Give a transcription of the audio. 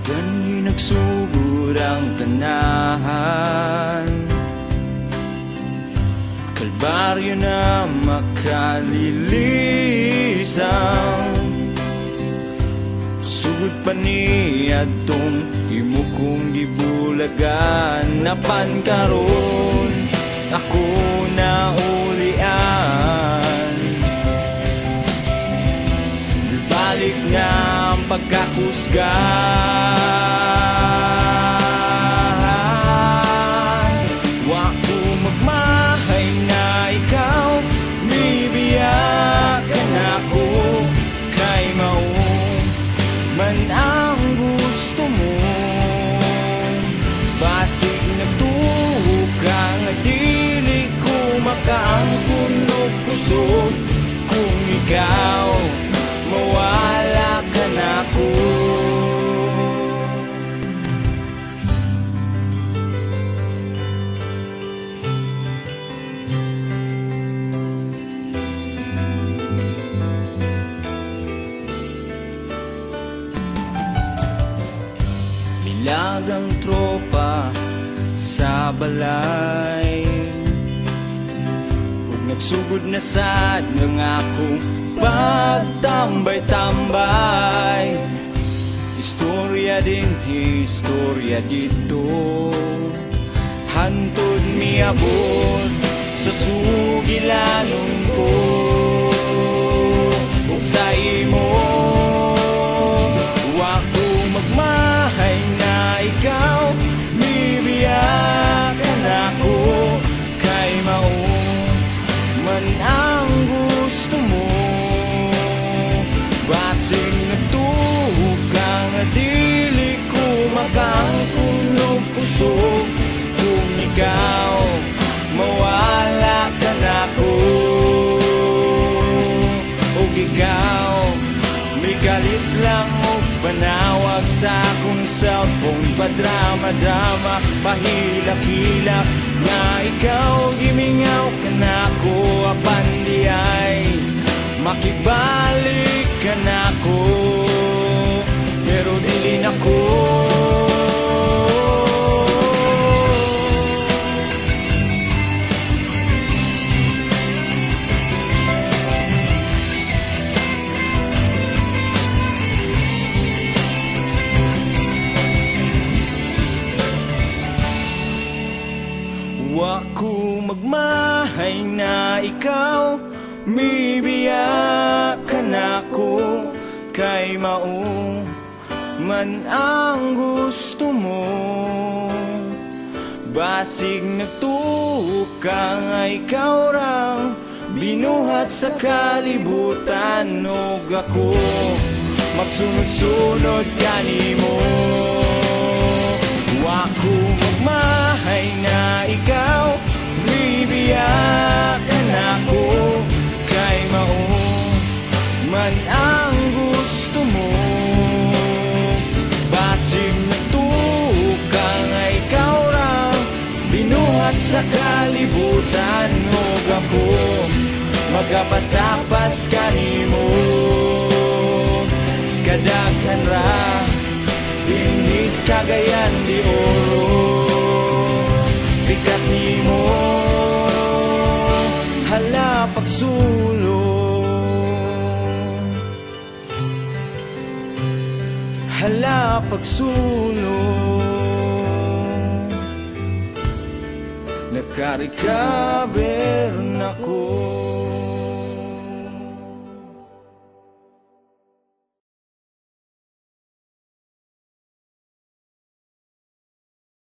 Gan'y nagsugod ang tanahan, kalbaryo na makalilisan. Sugod pa ni adtong imo kong gibulagan, napan karon ako na ulian. Balik na ang pagkakusgan. Wa ko magmahay na ikaw, bibiyakan ako, kay mao man ang gusto mo. Basig nagtuho ka nga dili ko makaangkon og kusog, kung ikaw mawala ka na ko. Milagang tropa sa balay, ug nagsugod na sad ng akong pagtambay-tambay. Istorya din, istorya dito, hantod miabot sa sugilanon ko. Ug sa imo wa ko magmahay na ikaw, bibiyakan ako, kay mao man ang gusto mo. Basig nagtuho ka nga dili ko makaangkon og kusog, kung ikaw mawala ka na ko. Og ikaw migalit lang og panawag sa akong cellphone, padrama-drama, pahilak-hilak nga ikaw gimingaw ka na ko. Apan di ay makibalik ka na ko, pero dili na ko. Wa ko magmahay na ikaw, bibiyakan ako, kay mao man ang gusto mo. Basig nagtuo ka nga ikaw rang binuhat sa kalibutan, ug ako magsunod-sunod kanimo. Wa ko magmahay na ikaw, bibiyakan ako, kay mao man ang gusto mo. Basig nagtuo ka nga ikaw rang binuhat sa kalibutan, ug ako magapasapas kanimo. Kadaghan ra dinis Cagayan de Oro, bigat nimo hala pagsulong, hala pagsulong. Nagka-recover na ko.